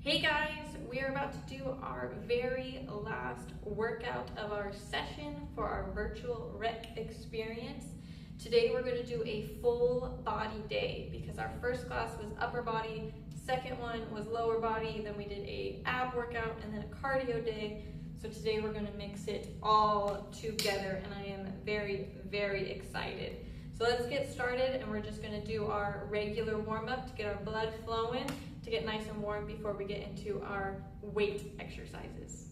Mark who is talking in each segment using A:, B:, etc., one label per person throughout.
A: Hey guys, we are about to do our very last workout of our session for our virtual rec experience. Today we're going to do a full body day because our first class was upper body, second one was lower body, then we did a ab workout and then a cardio day. So today we're going to mix it all together and I am very, very excited. So let's get started and we're just going to do our regular warm-up to get our blood flowing, to get nice and warm before we get into our weight exercises.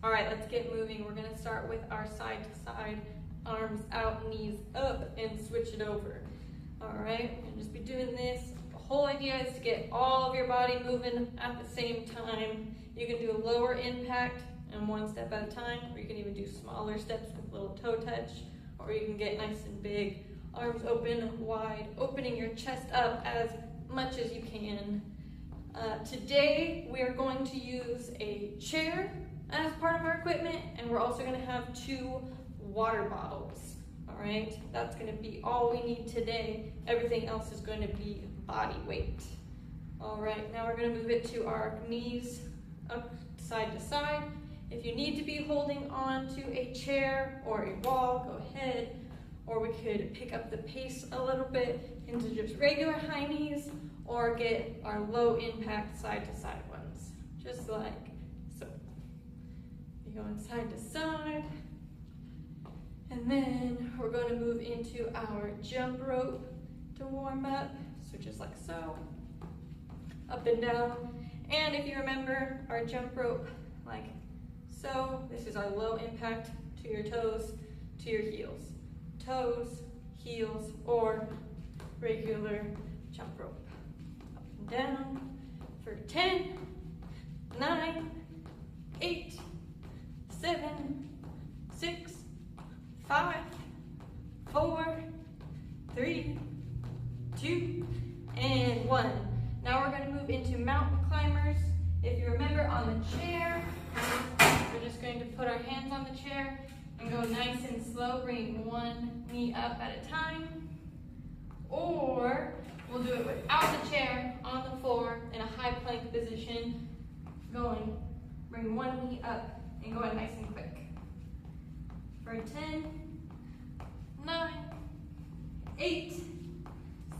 A: All right, let's get moving. We're going to start with our side to side, arms out, knees up, and switch it over. All right, we're going to just be doing this. The whole idea is to get all of your body moving at the same time. You can do a lower impact and one step at a time, or you can even do smaller steps with a little toe touch, or you can get nice and big. Arms open, wide, opening your chest up as much as you can. Today, we are going to use a chair as part of our equipment, and we're also going to have 2 water bottles. All right, that's going to be all we need today. Everything else is going to be body weight. All right, now we're going to move it to our knees up side to side. If you need to be holding on to a chair or a wall, go ahead. Or we could pick up the pace a little bit into just regular high knees or get our low impact side to side ones, just like so. You're going side to side. And then we're going to move into our jump rope to warm up. So just like so, up and down. And if you remember our jump rope, like so, this is our low impact to your toes, to your heels. Toes, heels, or regular jump rope. Up and down for 10, 9, 8, 7, 6, 5, 4, 3, 2, and 1. Now we're going to move into mountain climbers. If you remember on the chair, we're just going to put our hands on the chair and go nice and slow, bringing one knee up at a time. Or we'll do it without the chair, on the floor, in a high plank position. Bring one knee up and going nice and quick. For 10, 9, 8,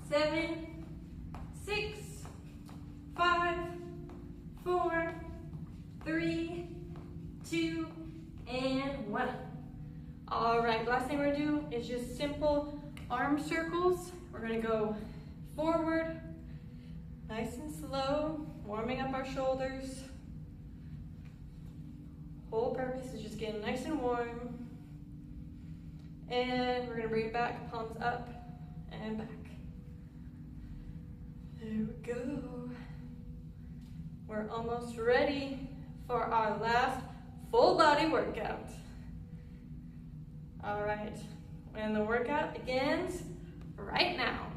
A: 7, 6, 5, 4, 3, 2, and 1. All right, last thing we're gonna do is just simple arm circles. We're gonna go forward, nice and slow, warming up our shoulders. Whole purpose is just getting nice and warm. And we're gonna bring it back, palms up and back. There we go. We're almost ready for our last full body workout. All right, and the workout begins right now.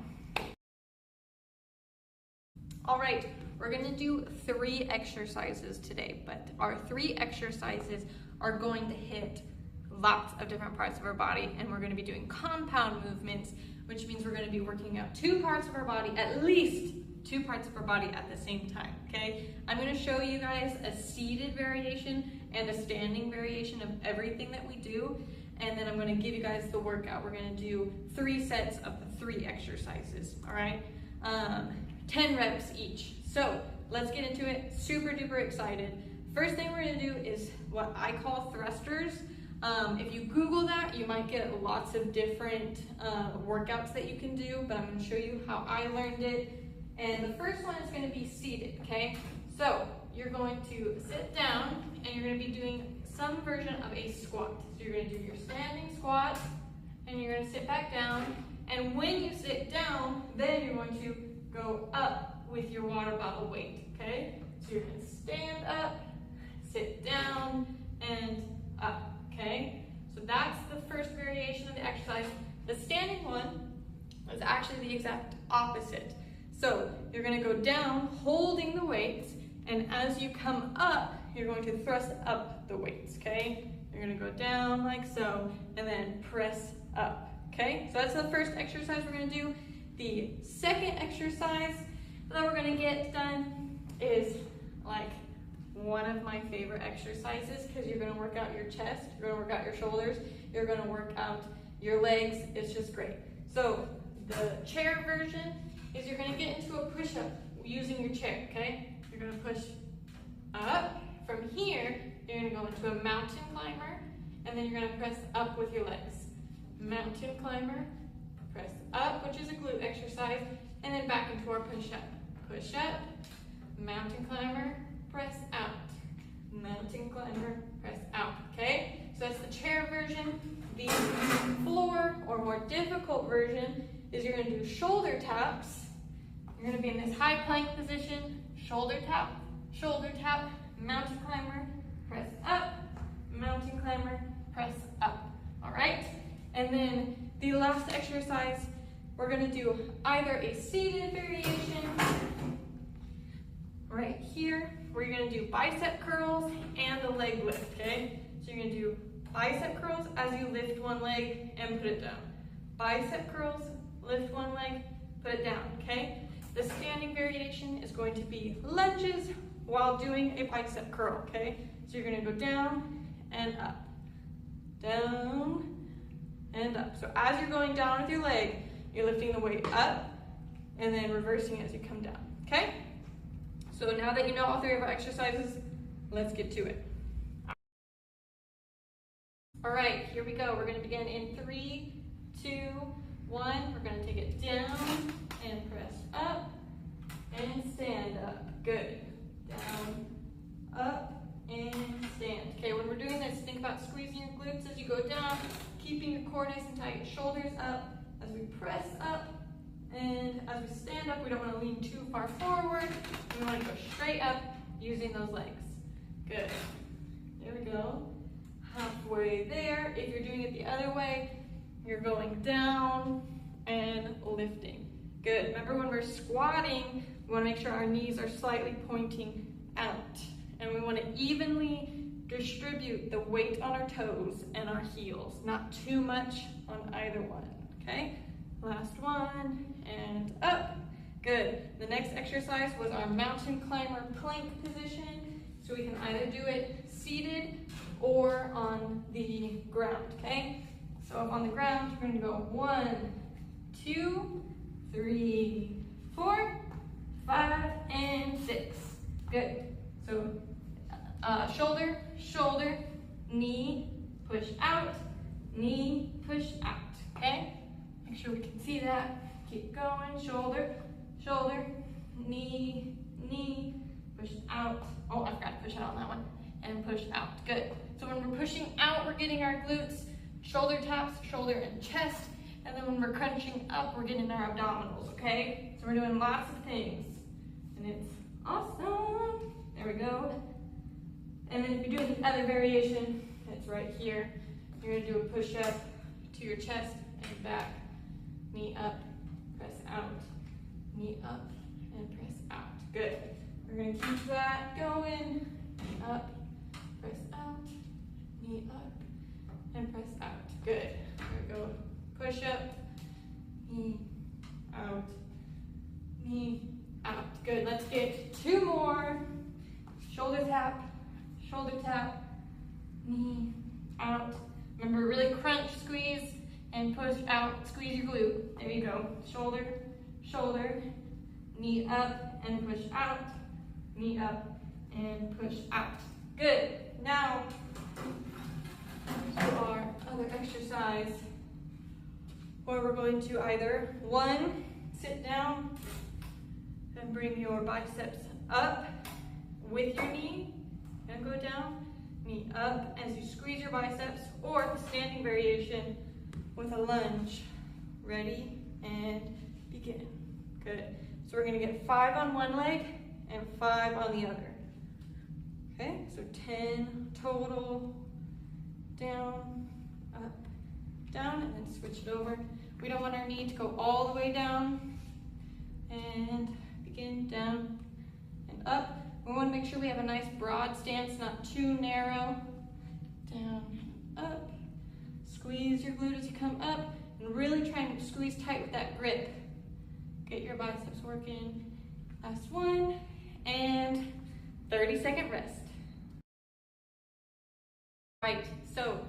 A: All right, we're gonna do 3 exercises today, but our 3 exercises are going to hit lots of different parts of our body, and we're gonna be doing compound movements, which means we're gonna be working out 2 parts of our body, at least 2 parts of our body at the same time, okay? I'm gonna show you guys a seated variation and a standing variation of everything that we do, and then I'm gonna give you guys the workout. We're gonna do 3 sets of 3 exercises, all right? 10 reps each. So let's get into it, super duper excited. First thing we're gonna do is what I call thrusters. If you Google that, you might get lots of different workouts that you can do, but I'm gonna show you how I learned it. And the first one is gonna be seated, okay? So you're going to sit down and you're gonna be doing some version of a squat. So you're gonna do your standing squat and you're gonna sit back down. And when you sit down, then you're going to go up with your water bottle weight, okay? So you're gonna stand up, sit down, and up, okay? So that's the first variation of the exercise. The standing one is actually the exact opposite. So you're gonna go down holding the weights, and as you come up, you're going to thrust up the weights, okay? You're gonna go down like so, and then press up, okay? So that's the first exercise we're gonna do. The second exercise that we're gonna get done is like one of my favorite exercises because you're gonna work out your chest, you're gonna work out your shoulders, you're gonna work out your legs. It's just great. So the chair version is you're gonna get into a push-up using your chair, okay? You're gonna push up. From here, you're gonna go into a mountain climber, and then you're gonna press up with your legs. Mountain climber, press up, which is a glute exercise, and then back into our push-up. Push up, mountain climber, press out. Mountain climber, press out, okay? So that's the chair version. The floor, or more difficult version, is you're gonna do shoulder taps. You're gonna be in this high plank position, shoulder tap, mountain climber, press up, mountain climber, press up, all right? And then the last exercise, we're gonna do either a seated variation, right here, where you're gonna do bicep curls and a leg lift, okay? So you're gonna do bicep curls as you lift one leg and put it down. Bicep curls, lift one leg, put it down, okay? The standing variation is going to be lunges while doing a bicep curl, okay? So you're gonna go down and up, down and up. So as you're going down with your leg, you're lifting the weight up and then reversing as you come down, okay? So now that you know all three of our exercises, let's get to it. All right, here we go. We're gonna begin in 3, 2, 1. We're gonna take it down and press up and stand up. Good. Down, up, and stand. Okay, when we're doing this, think about squeezing your glutes as you go down, keeping your core nice and tight, shoulders up as we press up, and as we stand up, we don't want to lean too far forward. We want to go straight up using those legs. Good. There we go. Halfway there. If you're doing it the other way, you're going down and lifting. Good. Remember, when we're squatting, we want to make sure our knees are slightly pointing out. And we want to evenly distribute the weight on our toes and our heels. Not too much on either one. Okay? Last one. And up. Good. The next exercise was our mountain climber plank position. So we can either do it seated or on the ground. Okay? So on the ground, we're going to go 1, 2, 3, 4, 5, and 6. Good. So shoulder, shoulder, knee, push out, knee, push out. Okay? Make sure we can see that. Keep going. Shoulder, shoulder, knee, knee, push out. Oh, I forgot to push out on that one. And push out. Good. So when we're pushing out, we're getting our glutes, shoulder taps, shoulder and chest. And then when we're crunching up, we're getting our abdominals, okay? So we're doing lots of things. And it's awesome. There we go. And then if you're doing the other variation, it's right here. You're gonna do a push-up to your chest and back. Knee up, press out. Knee up and press out. Good. We're gonna keep that going. Knee up, press out. Knee up and press out. Good. There we go. Push up, knee out, knee out. Good. Let's get 2 more. Shoulder tap, knee out. Remember, really crunch, squeeze, and push out. Squeeze your glute. There you go. Shoulder, shoulder, knee up and push out, knee up and push out. Good. Now, to our other exercise, where we're going to either 1, sit down and bring your biceps up with your knee and go down, knee up as you squeeze your biceps, or the standing variation with a lunge. Ready and begin. Good. So we're gonna get 5 on one leg and 5 on the other. Okay, so 10 total. Down, up, down, and then switch it over. We don't want our knee to go all the way down. And begin down and up. We want to make sure we have a nice broad stance, not too narrow. Down, up. Squeeze your glute as you come up, and really try and squeeze tight with that grip. Get your biceps working. Last one, and 30-second rest. Right, so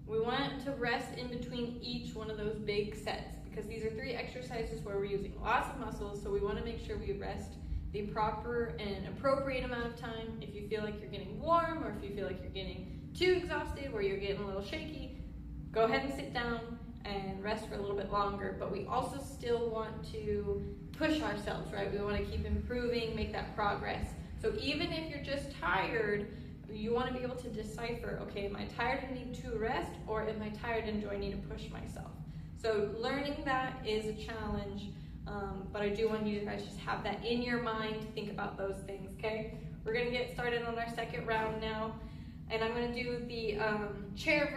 A: we want to rest in between each one of those big sets because these are 3 exercises where we're using lots of muscles, so we want to make sure we rest the proper and appropriate amount of time. If you feel like you're getting warm or if you feel like you're getting too exhausted where you're getting a little shaky, go ahead and sit down and rest for a little bit longer, but we also still want to push ourselves, right? We want to keep improving, make that progress. So even if you're just tired, you want to be able to decipher, okay, am I tired and need to rest, or am I tired and do I need to push myself? So learning that is a challenge, but I do want you guys just have that in your mind to think about those things, okay? We're going to get started on our second round now, and I'm going to do the chair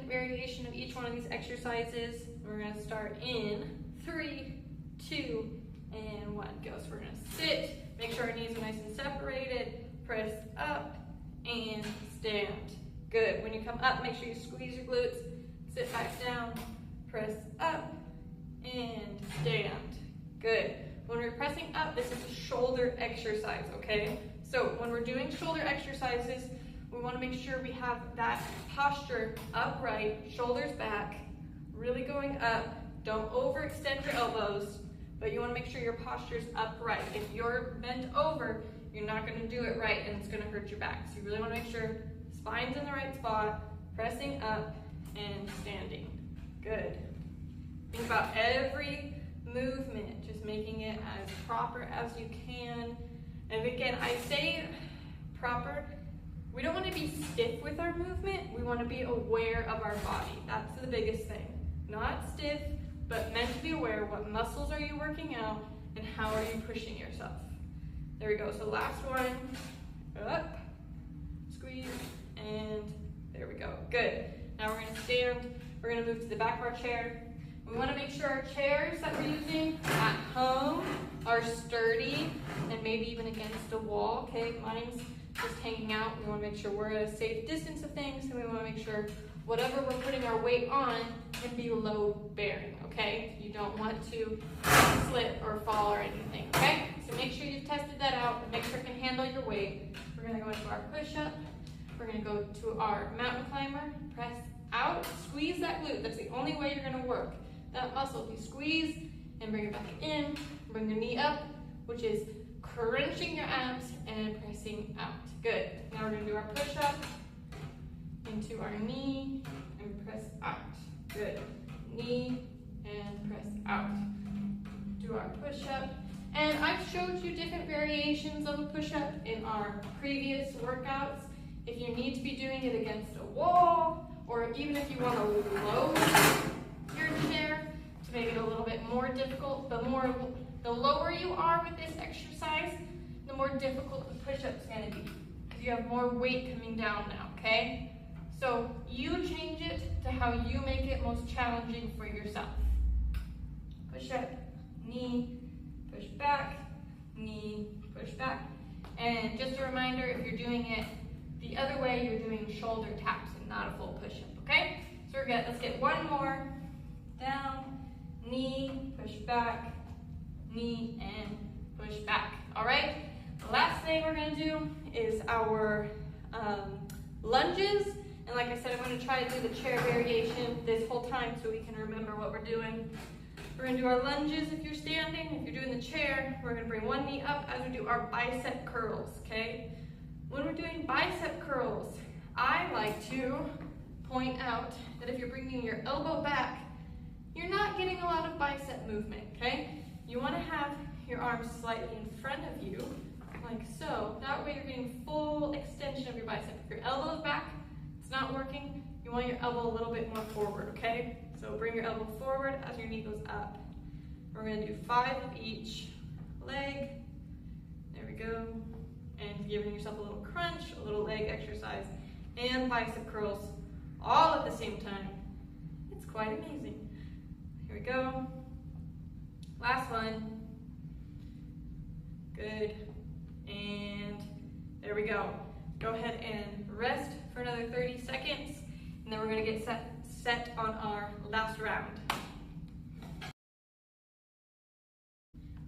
A: variation of each one of these exercises. We're going to start in 3, 2, and 1. Go. So we're going to sit, make sure our knees are nice and separated, press up, and stand. Good. When you come up, make sure you squeeze your glutes, sit back down, press up, and stand. Good. When we're pressing up, this is a shoulder exercise, okay? So when we're doing shoulder exercises, we want to make sure we have that posture upright, shoulders back, really going up. Don't overextend your elbows, but you want to make sure your posture's upright. If you're bent over, you're not going to do it right and it's going to hurt your back. So you really want to make sure spine's in the right spot, pressing up and standing. Good. Think about every movement, just making it as proper as you can. And again, I say proper, we don't want to be stiff with our movement, we want to be aware of our body. That's the biggest thing. Not stiff, but meant to be aware. What muscles are you working out and how are you pushing yourself? There we go. So last one, up, squeeze, and there we go. Good. Now we're going to stand. We're going to move to the back of our chair. We want to make sure our chairs that we're using at home are sturdy and maybe even against a wall. Okay, mine's just hanging out. We want to make sure we're at a safe distance of things, and we want to make sure whatever we're putting our weight on can be load bearing. Okay, you don't want to slip or fall or anything. Okay, so make sure you've tested that out and make sure it can handle your weight. We're going to go into our push-up. We're going to go to our mountain climber. Press out, squeeze that glute. That's the only way you're going to work that muscle. You squeeze and bring it back in. Bring your knee up, which is crunching your abs and pressing out. Good. Now we're going to do our push-up into our knee and press out. Good. Knee and press out. Do our push-up. And I've showed you different variations of a push-up in our previous workouts. If you need to be doing it against a wall, or even if you want to lower your chair to make it a little bit more difficult, the lower you are with this exercise, the more difficult the push-up's going to be, because you have more weight coming down now, okay? So you change it to how you make it most challenging for yourself. Push up, knee, push back, knee, push back. And just a reminder, if you're doing it the other way, you're doing shoulder taps and not a full push-up, okay? So let's get one more. Down, knee, push back, knee, and push back. All right? The last thing we're going to do is our lunges. And like I said, I'm going to try to do the chair variation this whole time so we can remember what we're doing. We're going to do our lunges if you're standing. If you're doing the chair, we're going to bring one knee up as we do our bicep curls, okay? When we're doing bicep curls, I like to point out that if you're bringing your elbow back, you're not getting a lot of bicep movement, okay? You want to have your arms slightly in front of you, like so. That way you're getting full extension of your bicep. If your elbow's back, it's not working, you want your elbow a little bit more forward, okay? So bring your elbow forward as your knee goes up. We're going to do 5 of each leg. There we go. And giving yourself a little crunch, a little leg exercise, and bicep curls all at the same time. It's quite amazing. Here we go. Last one. Good. And there we go. Go ahead and rest for another 30 seconds, and then we're going to get set on our last round.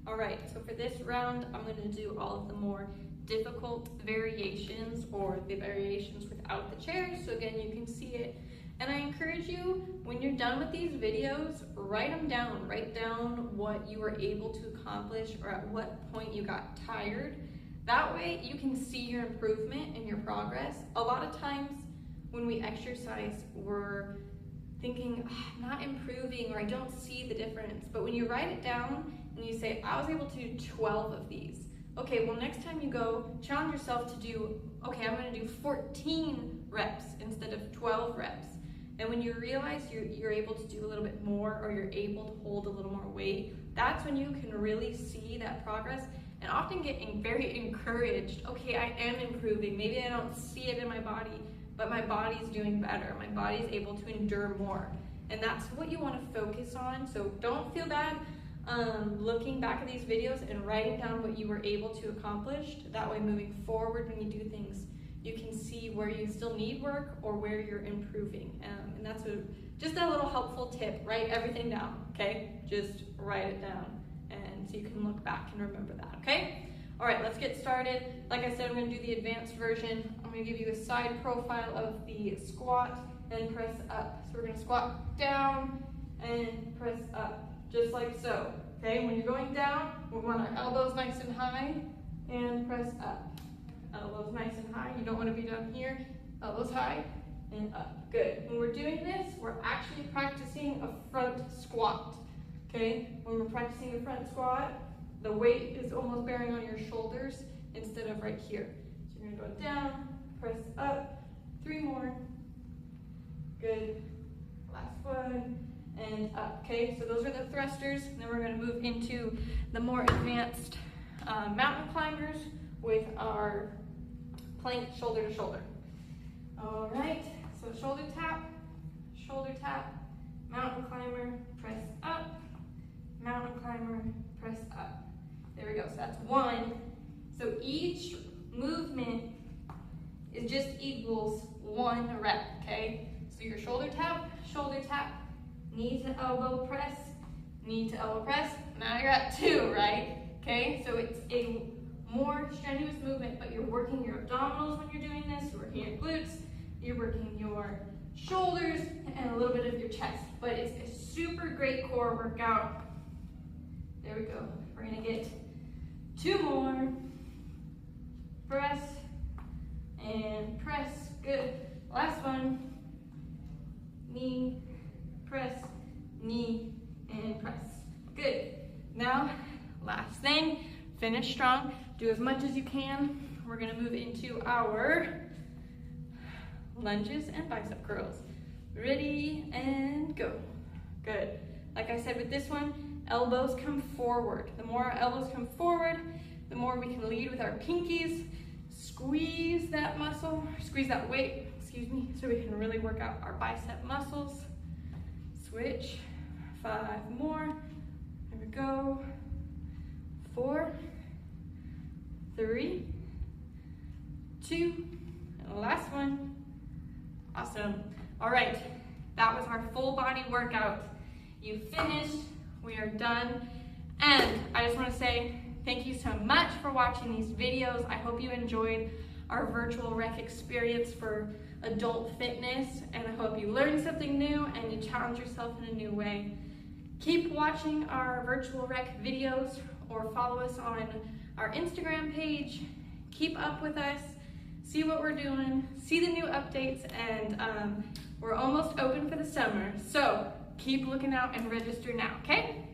A: All right, so for this round, I'm gonna do all of the more difficult variations, or the variations without the chair, so again, you can see it. And I encourage you, when you're done with these videos, write them down. Write down what you were able to accomplish or at what point you got tired. That way you can see your improvement and your progress. A lot of times when we exercise, we're thinking, I'm not improving, or I don't see the difference. But when you write it down and you say, I was able to do 12 of these. Okay, well next time you go, challenge yourself to do, okay, I'm gonna do 14 reps instead of 12 reps. And when you realize you're able to do a little bit more, or you're able to hold a little more weight, that's when you can really see that progress and often get very encouraged. Okay, I am improving. Maybe I don't see it in my body, but my body's doing better. My body's able to endure more. And that's what you want to focus on. So don't feel bad looking back at these videos and writing down what you were able to accomplish. That way, moving forward, when you do things, you can see where you still need work or where you're improving. And that's just a little helpful tip. Write everything down, okay? Just write it down, and so you can look back and remember that, okay? All right, let's get started. Like I said, I'm gonna do the advanced version. I'm gonna give you a side profile of the squat and press up. So we're gonna squat down and press up, just like so, okay? When you're going down, we want our elbows nice and high and press up. Elbows nice and high. You don't want to be down here. Elbows high and up. Good. When we're doing this, we're actually practicing a front squat. Okay? When we're practicing a front squat, the weight is almost bearing on your shoulders instead of right here. So you're going to go down, press up, 3 more. Good. Last one. And up. Okay? So those are the thrusters. And then we're going to move into the more advanced mountain climbers with our plank shoulder to shoulder. All right, so shoulder tap, mountain climber, press up, mountain climber, press up. There we go, so that's 1. So each movement is just equals 1 rep, okay? So your shoulder tap, knee to elbow press, now you're at 2, right? Okay, so it's a more strenuous movement, but you're working your abdominals when you're doing this, you're working your glutes, you're working your shoulders, and a little bit of your chest. But it's a super great core workout. There we go. We're gonna get 2 more. Press and press. Good. Last one. Knee, press, knee, and press. Good. Now, last thing, finish strong. Do as much as you can. We're gonna move into our lunges and bicep curls. Ready and go. Good. Like I said with this one, elbows come forward. The more our elbows come forward, the more we can lead with our pinkies. Squeeze that muscle, squeeze that weight, excuse me, so we can really work out our bicep muscles. Switch. 5 more. Here we go. 4, 3, 2, and the last one. Awesome. All right, that was our full body workout. You finished, we are done. And I just want to say thank you so much for watching these videos. I hope you enjoyed our virtual rec experience for adult fitness, and I hope you learned something new and you challenge yourself in a new way. Keep watching our virtual rec videos or follow us on our Instagram page. Keep up with us, see what we're doing, see the new updates, and we're almost open for the summer. So keep looking out and register now, okay?